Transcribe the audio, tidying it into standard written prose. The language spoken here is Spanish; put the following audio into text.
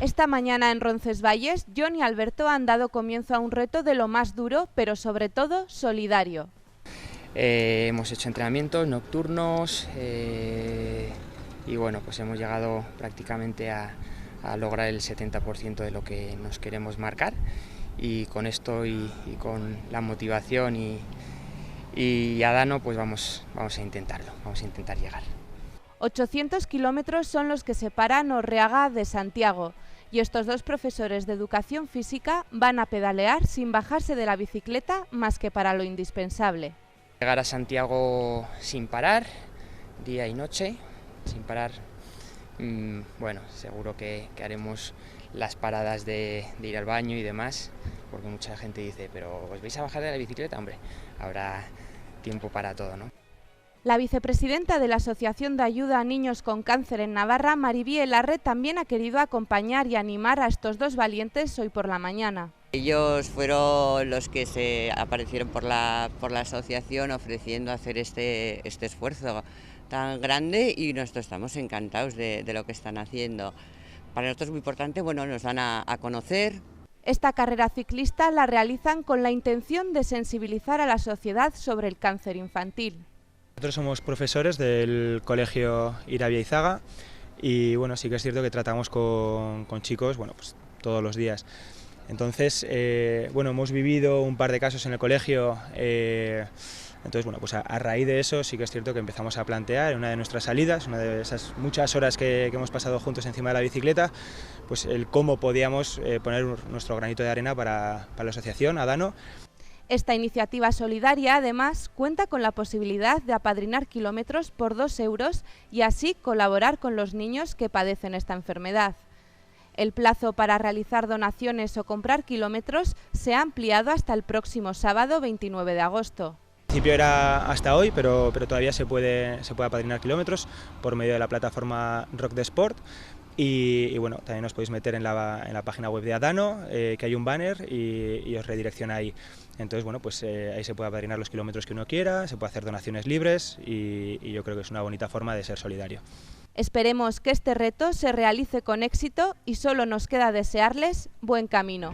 Esta mañana en Roncesvalles, Jon y Alberto han dado comienzo a un reto de lo más duro, pero sobre todo solidario. Hemos hecho entrenamientos nocturnos y bueno, pues hemos llegado prácticamente a lograr el 70% de lo que nos queremos marcar, y con esto y con la motivación y Adano, pues vamos a intentarlo, vamos a intentar llegar. 800 kilómetros son los que separan Orreaga de Santiago, y estos dos profesores de educación física van a pedalear sin bajarse de la bicicleta más que para lo indispensable. Llegar a Santiago sin parar, día y noche, sin parar. Bueno, seguro que haremos las paradas de ir al baño y demás, porque mucha gente dice, pero ¿os vais a bajar de la bicicleta? Hombre, habrá tiempo para todo, ¿no? La vicepresidenta de la Asociación de Ayuda a Niños con Cáncer en Navarra, Maribí Elarre, también ha querido acompañar y animar a estos dos valientes hoy por la mañana. Ellos fueron los que se aparecieron por la asociación ofreciendo hacer este esfuerzo tan grande, y nosotros estamos encantados de lo que están haciendo. Para nosotros es muy importante, bueno, nos dan a conocer. Esta carrera ciclista la realizan con la intención de sensibilizar a la sociedad sobre el cáncer infantil. Nosotros somos profesores del colegio Irabia Izaga y bueno, sí que es cierto que tratamos con chicos, bueno, pues todos los días. Entonces, bueno, hemos vivido un par de casos en el colegio, entonces, bueno, pues a raíz de eso sí que es cierto que empezamos a plantear en una de nuestras salidas, una de esas muchas horas que hemos pasado juntos encima de la bicicleta, pues el cómo podíamos poner nuestro granito de arena para la asociación Adano. Esta iniciativa solidaria, además, cuenta con la posibilidad de apadrinar kilómetros por 2 euros y así colaborar con los niños que padecen esta enfermedad. El plazo para realizar donaciones o comprar kilómetros se ha ampliado hasta el próximo sábado 29 de agosto. En principio era hasta hoy, pero todavía se puede apadrinar kilómetros por medio de la plataforma Rock de Sport. Y bueno, también os podéis meter en la página web de Adano, que hay un banner y os redirecciona ahí. Entonces, bueno, pues ahí se puede apadrinar los kilómetros que uno quiera, se puede hacer donaciones libres y yo creo que es una bonita forma de ser solidario. Esperemos que este reto se realice con éxito y solo nos queda desearles buen camino.